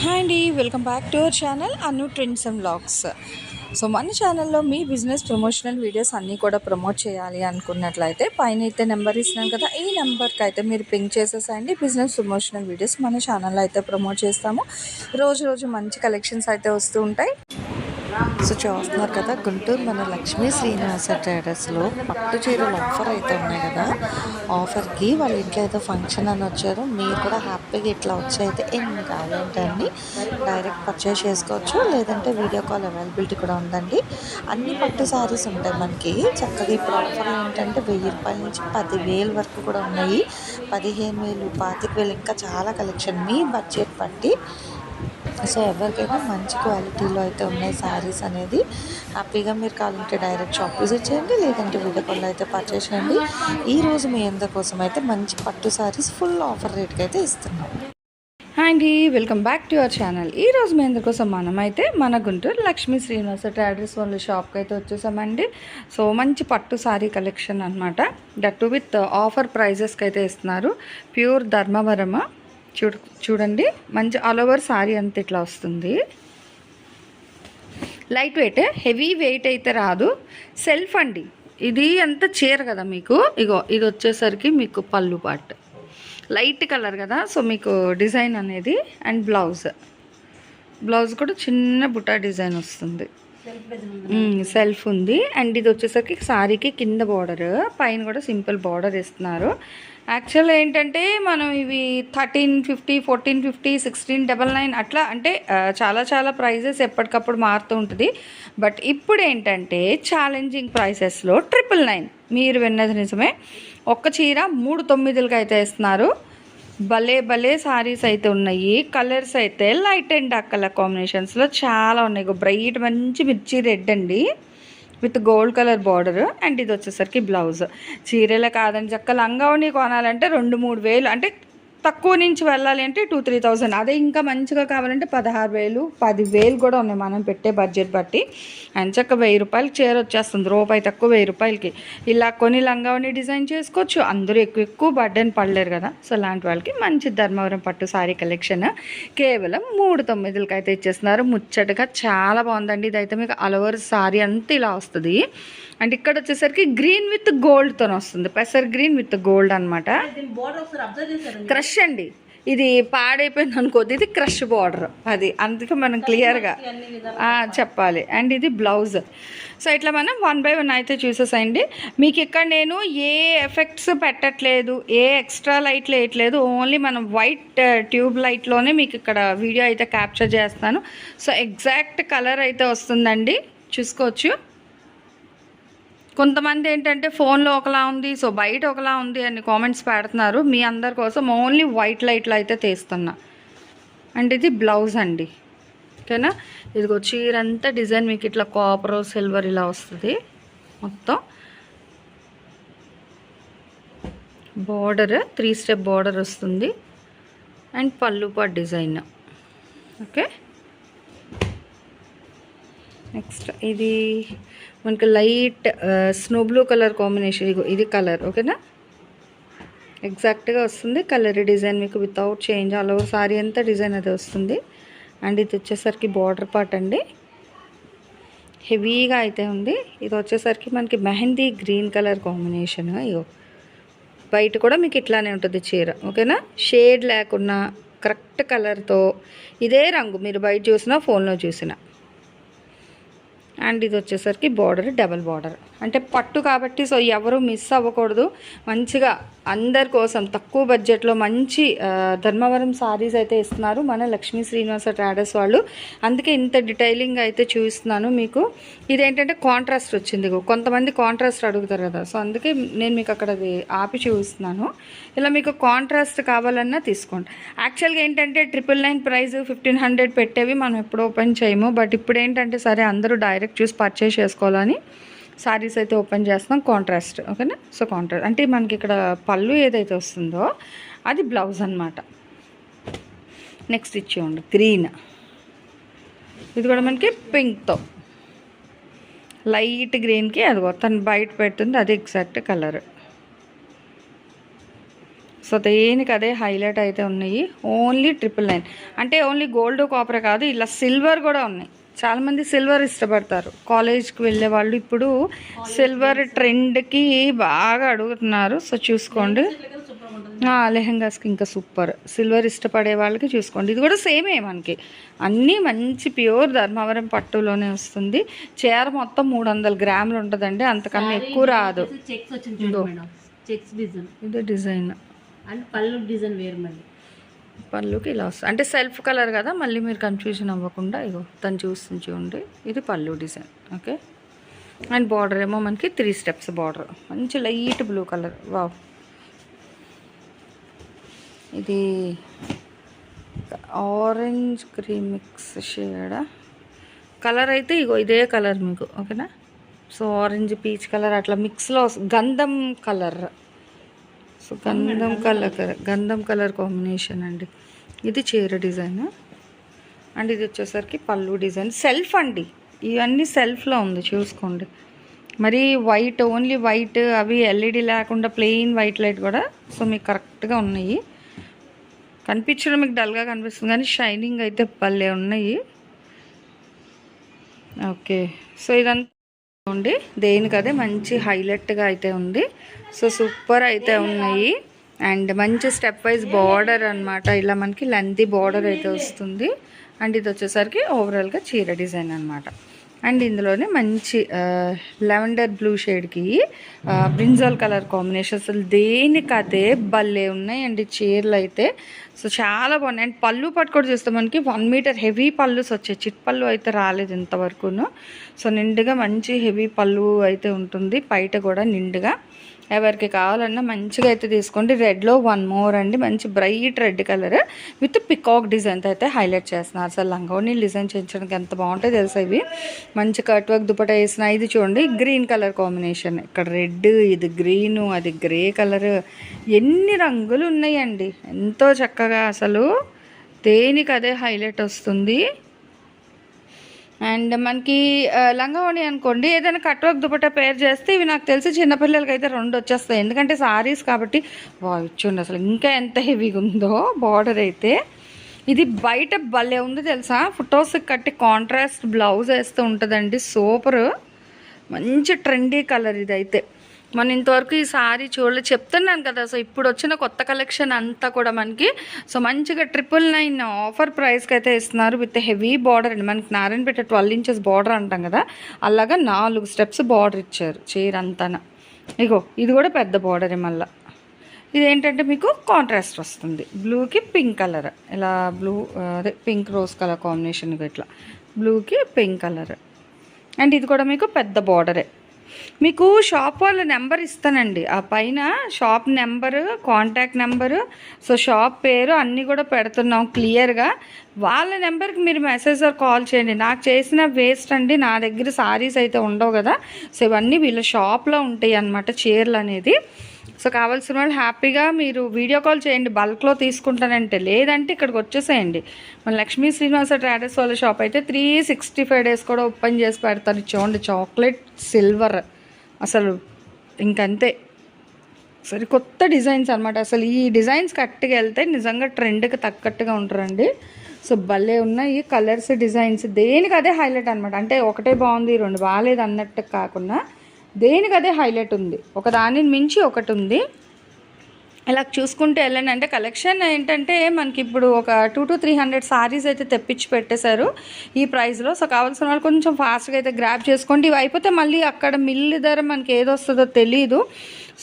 Hi అండి, welcome back to our channel Anu trends and vlogs. So మన ఛానల్లో మీ business promotional videos అన్నీ కూడా ప్రమోట్ చేయాలి అనుకున్నట్లయితే పైన అయితే నెంబర్ ఇస్తున్నాను కదా, ఈ నెంబర్కి అయితే మీరు పింక్ చేసేసండి. బిజినెస్ ప్రమోషనల్ వీడియోస్ మన ఛానల్లో అయితే ప్రమోట్ చేస్తాము. రోజు మంచి కలెక్షన్స్ అయితే వస్తూ ఉంటాయి. సో చూస్తున్నారు కదా, గుంటూరు మన లక్ష్మీ శ్రీనివాస ట్రేడర్స్లో పట్టు చీరలు ఆఫర్ అయితే ఉన్నాయి కదా. ఆఫర్కి వాళ్ళ ఇంట్లో ఏదో ఫంక్షన్ అని వచ్చారు. మీరు కూడా హ్యాపీగా ఇట్లా వచ్చి అయితే ఎన్ని కావాలంటే అన్ని డైరెక్ట్ పర్చేస్ చేసుకోవచ్చు, లేదంటే వీడియో కాల్ అవైలబిలిటీ కూడా ఉందండి. అన్ని పట్టు శారీస్ ఉంటాయి మనకి చక్కగా. ఇప్పుడు ఆఫర్ ఏంటంటే 1000 రూపాయల నుంచి 10,000 వరకు కూడా ఉన్నాయి. 15,000, 25,000 ఇంకా చాలా కలెక్షన్ మీ బడ్జెట్ బట్టి. సో ఎవరికైనా మంచి క్వాలిటీలో అయితే ఉన్నాయి శారీస్ అనేది. హ్యాపీగా మీరు కావాలంటే డైరెక్ట్ షాప్ విజిట్ చేయండి, లేదంటే వీడియో కాల్ అయితే పర్చేస్ చేయండి. ఈరోజు మీ అందరి కోసం అయితే మంచి పట్టు శారీస్ ఫుల్ ఆఫర్ రేట్కి అయితే ఇస్తున్నాం. హాయ్ అండి, welcome back to our channel. ఈరోజు మీ అందరి కోసం మనమైతే మన గుంటూరు లక్ష్మీ శ్రీనివాస ట్రేడర్స్ వాళ్ళ షాప్కి అయితే వచ్చేసామండి. సో మంచి పట్టు శారీ కలెక్షన్ అనమాట. దట్టు విత్ ఆఫర్ ప్రైజెస్కి అయితే ఇస్తున్నారు. ప్యూర్ ధర్మవరమ చూడండి, మంచి ఆల్ ఓవర్ శారీ అంతా ఇట్లా వస్తుంది. లైట్ వెయిట్, హెవీ వెయిట్ అయితే రాదు. సెల్ఫ్ అండి, ఇది అంత చీర కదా మీకు. ఇగో ఇది వచ్చేసరికి మీకు పళ్ళు పార్ట్ లైట్ కలర్ కదా. సో మీకు డిజైన్ అనేది అండ్ బ్లౌజ్ కూడా చిన్న బుటా డిజైన్ వస్తుంది. సెల్ఫ్ ఉంది. అండ్ ఇది వచ్చేసరికి శారీకి కింద బార్డర్, పైన కూడా సింపుల్ బార్డర్ ఇస్తున్నారు. యాక్చువల్ ఏంటంటే మనం ఇవి 1350, 1450, 1699 అట్లా అంటే చాలా ప్రైజెస్ ఎప్పటికప్పుడు మారుతూ ఉంటుంది. బట్ ఇప్పుడు ఏంటంటే ఛాలెంజింగ్ ప్రైసెస్లో 999, మీరు విన్నది నిజమే. ఒక్క చీర 3,900కి అయితే ఇస్తున్నారు. భలే శారీస్ అయితే ఉన్నాయి. కలర్స్ అయితే లైట్ అండ్ డార్క్ కలర్ కాంబినేషన్స్లో చాలా ఉన్నాయి. బ్రైట్ మంచి మిర్చి రెడ్ అండి with gold colour border. And ఇది వచ్చేసరికి బ్లౌజ్. చీరలే కాదని చక్క లంగావని కొనాలంటే 2-3 వేలు, అంటే తక్కువ నుంచి వెళ్ళాలి అంటే 2-3,000. అదే ఇంకా మంచిగా కావాలంటే 16,000, 10,000 కూడా ఉన్నాయి మనం పెట్టే బడ్జెట్ బట్టి. అండ్ చక్క 1000 రూపాయలకి చీర వచ్చేస్తుంది. రూపాయి తక్కువ 1000 రూపాయలకి ఇలా కొన్ని లంగావని డిజైన్ చేసుకోవచ్చు. అందరూ ఎక్కువ బర్డెన్ పడలేరు కదా. సో అలాంటి వాళ్ళకి మంచి ధర్మవరం పట్టు శారీ కలెక్షన్ కేవలం 3,900కి అయితే ఇచ్చేస్తున్నారు. ముచ్చటగా చాలా బాగుందండి. ఇదైతే మీకు ఆల్ ఓవర్ శారీ అంతా ఇలా వస్తుంది. అండ్ ఇక్కడ వచ్చేసరికి గ్రీన్ విత్ గోల్డ్తో వస్తుంది. పెసర్ గ్రీన్ విత్ గోల్డ్ అనమాట. క్రష్ అండి, ఇది పాడైపోయింది అనుకోద్ది, ఇది క్రష్ బార్డర్ అది. అందుకే మనం క్లియర్గా చెప్పాలి. అండ్ ఇది బ్లౌజ్. సో ఇట్లా మనం 1 by 1 అయితే చూసేసేయండి. మీకు ఇక్కడ నేను ఏ ఎఫెక్ట్స్ పెట్టట్లేదు, ఏ ఎక్స్ట్రా లైట్లు వేయట్లేదు. ఓన్లీ మనం వైట్ ట్యూబ్ లైట్లోనే మీకు ఇక్కడ వీడియో అయితే క్యాప్చర్ చేస్తాను. సో ఎగ్జాక్ట్ కలర్ అయితే వస్తుందండి, చూసుకోవచ్చు. కొంతమంది ఏంటంటే ఫోన్లో ఒకలా ఉంది, సో బయట ఒకలా ఉంది అని కామెంట్స్ పెడుతున్నారు. మీ అందరి కోసం ఓన్లీ వైట్ లైట్లో అయితే తీస్తున్నా. అండ్ ఇది బ్లౌజ్ అండి, ఓకేనా. ఇదిగో చీరంతా డిజైన్ మీకు ఇట్లా కాపర్ సిల్వర్ ఇలా వస్తుంది మొత్తం. బార్డర్ 3 స్టెప్ బార్డర్ వస్తుంది. అండ్ పళ్ళు పాట్ డిజైన్. ఓకే, నెక్స్ట్ ఇది మనకి light snow blue colour combination. ఇది కలర్ ఓకేనా, ఎగ్జాక్ట్గా వస్తుంది కలర్. డిజైన్ మీకు without change all over sorry అంతా డిజైన్ అది వస్తుంది. అండ్ ఇది వచ్చేసరికి బార్డర్ పార్ట్ అండి, హెవీగా అయితే ఉంది. ఇది వచ్చేసరికి మనకి మెహందీ గ్రీన్ కలర్ కాంబినేషన్. ఇగో బయట కూడా మీకు ఇట్లానే ఉంటుంది చీర, ఓకేనా. షేడ్ లేకున్నా కరెక్ట్ కలర్తో ఇదే రంగు మీరు బయట చూసినా ఫోన్లో చూసినా. అండ్ ఇది వచ్చేసరికి బార్డర్ డబల్ బార్డర్, అంటే పట్టు కాబట్టి సో ఎవరు మిస్ అవ్వకూడదు. మంచిగా అందరి కోసం తక్కువ బడ్జెట్లో మంచి ధర్మవరం సారీస్ అయితే ఇస్తున్నారు మన లక్ష్మీ శ్రీనివాస ట్రేడర్స్ వాళ్ళు. అందుకే ఇంత డీటెయిలింగ్ అయితే చూపిస్తున్నాను మీకు. ఇదేంటంటే కాంట్రాస్ట్ వచ్చింది, కొంతమంది కాంట్రాస్ట్ అడుగుతారు కదా, సో అందుకే నేను మీకు అక్కడ అది ఆపి చూపిస్తున్నాను. ఇలా మీకు కాంట్రాస్ట్ కావాలన్నా తీసుకోండి. యాక్చువల్గా ఏంటంటే 999 ప్రైస్ 1,500 పెట్టేవి మనం ఎప్పుడు ఓపెన్ చేయము. బట్ ఇప్పుడు ఏంటంటే సరే అందరూ డైరెక్ట్ చూసి పర్చేస్ చేసుకోవాలని సారీస్ అయితే ఓపెన్ చేస్తున్నాం కాంట్రాస్ట్, ఓకేనా. సో కాంట్రాస్ట్ అంటే మనకి ఇక్కడ పళ్ళు ఏదైతే వస్తుందో అది బ్లౌజ్ అనమాట. నెక్స్ట్ ఇచ్చేయండి గ్రీన్, ఇది కూడా మనకి పింక్తో లైట్ గ్రీన్కి అదిగో తను బయట పెడుతుంది, అది ఎగ్జాక్ట్ కలర్. సో దేనికి అదే హైలైట్ అయితే ఉన్నాయి. ఓన్లీ 999 అంటే ఓన్లీ గోల్డ్ కాపర్ కాదు, ఇలా సిల్వర్ కూడా ఉన్నాయి. చాలామంది సిల్వర్ ఇష్టపడతారు, కాలేజ్కి వెళ్ళే వాళ్ళు ఇప్పుడు సిల్వర్ ట్రెండ్కి బాగా అడుగుతున్నారు. సో చూసుకోండి, లెహెంగాస్కి ఇంకా సూపర్. సిల్వర్ ఇష్టపడే వాళ్ళకి చూసుకోండి. ఇది కూడా సేమే మనకి అన్నీ మంచి ప్యూర్ ధర్మవరం పట్టులోనే వస్తుంది. చీర మొత్తం 300 గ్రాములు ఉంటుందండి, అంతకన్నా ఎక్కువ రాదు. ఇదే డిజైన్ అండ్ పళ్ళు డిజైన్ వేరు, మళ్ళీ పళ్ళుకి ఇలా వస్తుంది. అంటే సెల్ఫ్ కలర్ కదా, మళ్ళీ మీరు కన్ఫ్యూజన్ అవ్వకుండా ఇగో తను చూస్తుంది చూడండి, ఇది పళ్ళు డిజైన్. ఓకే, అండ్ బార్డర్ ఏమో మనకి 3 స్టెప్స్ బార్డర్, మంచి లైట్ బ్లూ కలర్. వావ్, ఇది orange cream mix shade colour అయితే ఇగో ఇదే కలర్ మీకు. ఓకేనా, సో ఆరెంజ్ పీచ్ కలర్ అట్లా మిక్స్లో గంధం కలర్. సో గంధం కలర్ కాంబినేషన్ అండి. ఇది చీర డిజైన్ అండ్ ఇది వచ్చేసరికి పళ్ళు డిజైన్. సెల్ఫ్ అండి, ఇవన్నీ సెల్ఫ్లో ఉంది చూసుకోండి. మరి వైట్, ఓన్లీ వైట్, అవి ఎల్ఈడి లేకుండా ప్లెయిన్ వైట్ లైట్ కూడా సో మీకు కరెక్ట్గా ఉన్నాయి. కనిపించడం మీకు డల్గా కనిపిస్తుంది కానీ షైనింగ్ అయితే భలే ఉన్నాయి. ఓకే, సో ఇదంతా ఉంది, దేనికదే మంచి హైలైట్గా అయితే ఉంది. సో సూపర్ అయితే ఉన్నాయి. అండ్ మంచి స్టెప్ వైజ్ బార్డర్ అనమాట, ఇలా మనకి లెంతీ బార్డర్ అయితే వస్తుంది. అండ్ ఇది వచ్చేసరికి ఓవరాల్గా చీర డిజైన్ అనమాట. అండ్ ఇందులోనే మంచి లెవెండర్ బ్లూ షేడ్కి బ్రింజాల్ కలర్ కాంబినేషన్, అసలు దేనికదే భలే ఉన్నాయండి చీరలు అయితే. సో చాలా బాగున్నాయి. అండ్ పళ్ళు పట్టు కూడా చూస్తే మనకి 1 మీటర్ హెవీ పళ్ళుస్ వచ్చాయి, చిట్ పళ్ళు అయితే రాలేదు ఇంతవరకును. సో నిండుగా మంచి హెవీ పళ్ళు అయితే ఉంటుంది, బయట కూడా నిండుగా. ఎవరికి కావాలన్నా మంచిగా అయితే తీసుకోండి. రెడ్లో 1 మోర్ అండి, మంచి bright red colour with peacock డిజైన్తో అయితే హైలైట్ చేస్తున్నారు. అసలు లంగోని డిజైన్ చేయించడానికి ఎంత బాగుంటాయి తెలుసా. ఇవి మంచి కట్ వర్క్ దుపట్టా వేసిన. ఇది చూడండి గ్రీన్ కలర్ కాంబినేషన్, ఇక్కడ రెడ్, ఇది గ్రీను, అది గ్రే కలర్, ఎన్ని రంగులు ఉన్నాయండి, ఎంతో చక్కగా. అసలు దేనికి అదే హైలైట్ వస్తుంది. అండ్ మనకి లంగావణి అనుకోండి, ఏదైనా కట్ వర్క్ దుపట్టా పేర్ చేస్తే ఇవి నాకు తెలిసి చిన్నపిల్లలకి అయితే 2 వచ్చేస్తాయి, ఎందుకంటే సారీస్ కాబట్టి. ఇచ్చండి అసలు ఇంకా ఎంత హెవీగా ఉందో బార్డర్ అయితే. ఇది బయట భలే ఉంది తెలుసా, ఫుటోస్కి కట్టి కాంట్రాస్ట్ బ్లౌజ్ వేస్తూ ఉంటుందండి, సూపర్. మంచి ట్రెండీ కలర్ ఇది అయితే. మనం ఇంతవరకు ఈ సారీ చూడలేదు, చెప్తున్నాను కదా. సో ఇప్పుడు వచ్చిన కొత్త కలెక్షన్ అంతా కూడా మనకి సో మంచిగా 999 ఆఫర్ ప్రైస్కి అయితే ఇస్తున్నారు విత్ హెవీ బార్డర్ అండి. మనకి నారాయణపేట 12 ఇంచెస్ బార్డర్ అంటాం కదా, అలాగా 4 స్టెప్స్ బార్డర్ ఇచ్చారు చీర అంతా. ఇగో ఇది కూడా పెద్ద బార్డరే. మళ్ళీ ఇదేంటంటే మీకు కాంట్రాస్ట్ వస్తుంది, బ్లూకి పింక్ కలర్, ఇలా బ్లూ అదే పింక్ రోజ్ కలర్ కాంబినేషన్, ఇట్లా బ్లూకి పింక్ కలర్. అండ్ ఇది కూడా మీకు పెద్ద బార్డరే. మీకు షాప్ వాళ్ళ నెంబర్ ఇస్తానండి, ఆ పైన shop number, contact number, so shop పేరు అన్నీ కూడా పెడుతున్నాం క్లియర్గా. వాళ్ళ నెంబర్కి మీరు మెసేజ్ ఆర్ కాల్ చేయండి. నాకు చేసిన వేస్ట్ అండి, నా దగ్గర సారీస్ అయితే ఉండవు కదా, సో ఇవన్నీ వీళ్ళ షాప్లో ఉంటాయి అన్నమాట చీరలు అనేది. సో కావాల్సిన వాళ్ళు హ్యాపీగా మీరు వీడియో కాల్ చేయండి, బల్క్లో తీసుకుంటానంటే. లేదంటే ఇక్కడికి వచ్చేసేయండి. మన లక్ష్మీ శ్రీనివాస ట్రేడర్స్ వాళ్ళ షాప్ అయితే 365 డేస్ కూడా ఓపెన్ చేసి పెడతారు. చూడండి చాక్లెట్ సిల్వర్, అసలు ఇంకంతే. సరే కొత్త డిజైన్స్ అనమాట, అసలు ఈ డిజైన్స్ కరెక్ట్గా వెళ్తే నిజంగా ట్రెండ్కి తగ్గట్టుగా ఉంటారండి. సో భలే ఉన్నాయి కలర్స్, డిజైన్స్, దేనికి అదే హైలైట్ అనమాట. అంటే ఒకటే బాగుంది 2 బాగాలేదు అన్నట్టు కాకుండా దేనికి అదే హైలైట్ ఉంది, ఒక దానిని మించి ఒకటి ఉంది. ఇలా చూసుకుంటే వెళ్ళండి. అంటే కలెక్షన్ ఏంటంటే మనకి ఇప్పుడు ఒక 200 to 300 సారీస్ అయితే తెప్పించి పెట్టేశారు ఈ ప్రైస్లో. సో కావాల్సిన వాళ్ళు కొంచెం ఫాస్ట్గా అయితే గ్రాప్ చేసుకోండి. ఇవి అయిపోతే మళ్ళీ అక్కడ మిల్లు ధర మనకి ఏదొస్తుందో తెలీదు,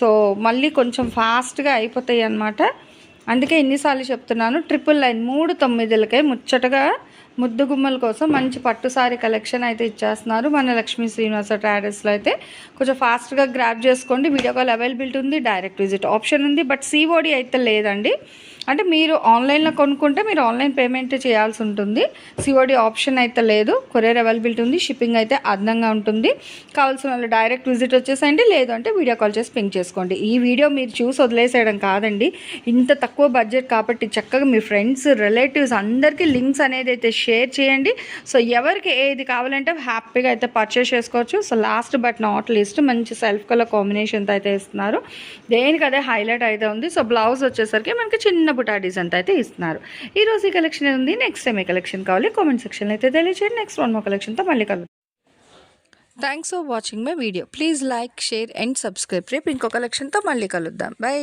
సో మళ్ళీ కొంచెం ఫాస్ట్గా అయిపోతాయి అన్నమాట. అందుకే ఎన్నిసార్లు చెప్తున్నాను, 999 3 ముచ్చటగా ముద్దు గుమ్మల కోసం మంచి పట్టు సారీ కలెక్షన్ అయితే ఇచ్చేస్తున్నారు మన లక్ష్మీ శ్రీనివాస ట్రేడర్స్లో. అయితే కొంచెం ఫాస్ట్గా గ్రాప్ చేసుకోండి. వీడియో కాల్ అవైలబిలిటీ ఉంది, డైరెక్ట్ విజిట్ ఆప్షన్ ఉంది, బట్ సిఓడి అయితే లేదండి. అంటే మీరు ఆన్లైన్లో కొనుక్కుంటే మీరు ఆన్లైన్ పేమెంట్ చేయాల్సి ఉంటుంది. సిఓడి ఆప్షన్ అయితే లేదు. కొరియర్ అవైలబిలిటీ ఉంది. షిప్పింగ్ అయితే అదనంగా ఉంటుంది. కావాల్సిన వాళ్ళు డైరెక్ట్ విజిట్ వచ్చేసేయండి, లేదు అంటే వీడియో కాల్ చేసి పింక్ చేసుకోండి. ఈ వీడియో మీరు చూసి వదిలేసేయడం కాదండి, ఇంత తక్కువ బడ్జెట్ కాబట్టి చక్కగా మీ ఫ్రెండ్స్ రిలేటివ్స్ అందరికీ లింక్స్ అనేది అయితే షేర్ చేయండి. సో ఎవరికి ఏది కావాలంటే హ్యాపీగా అయితే పర్చేస్ చేసుకోవచ్చు. So last but not least మంచి సెల్ఫ్ కలర్ కాంబినేషన్తో అయితే ఇస్తున్నారు. దేనికి అదే హైలైట్ అయితే ఉంది. సో బ్లౌజ్ వచ్చేసరికి మనకి చిన్న బుటా డిజైన్తో అయితే ఇస్తున్నారు. ఈ రోజు ఈ కలెక్షన్ ఉంది. నెక్స్ట్ టైం ఏ కలెక్షన్ కావాలి కామెంట్ సెక్షన్లో అయితే తెలియచేయండి. నెక్స్ట్ వన్ మోర్ కలెక్షన్తో మళ్ళీ కలుద్దాం. Thanks for watching my video. Please like, share and subscribe. రేపు ఇంకో కలెక్షన్తో మళ్ళీ కలుద్దాం. బై.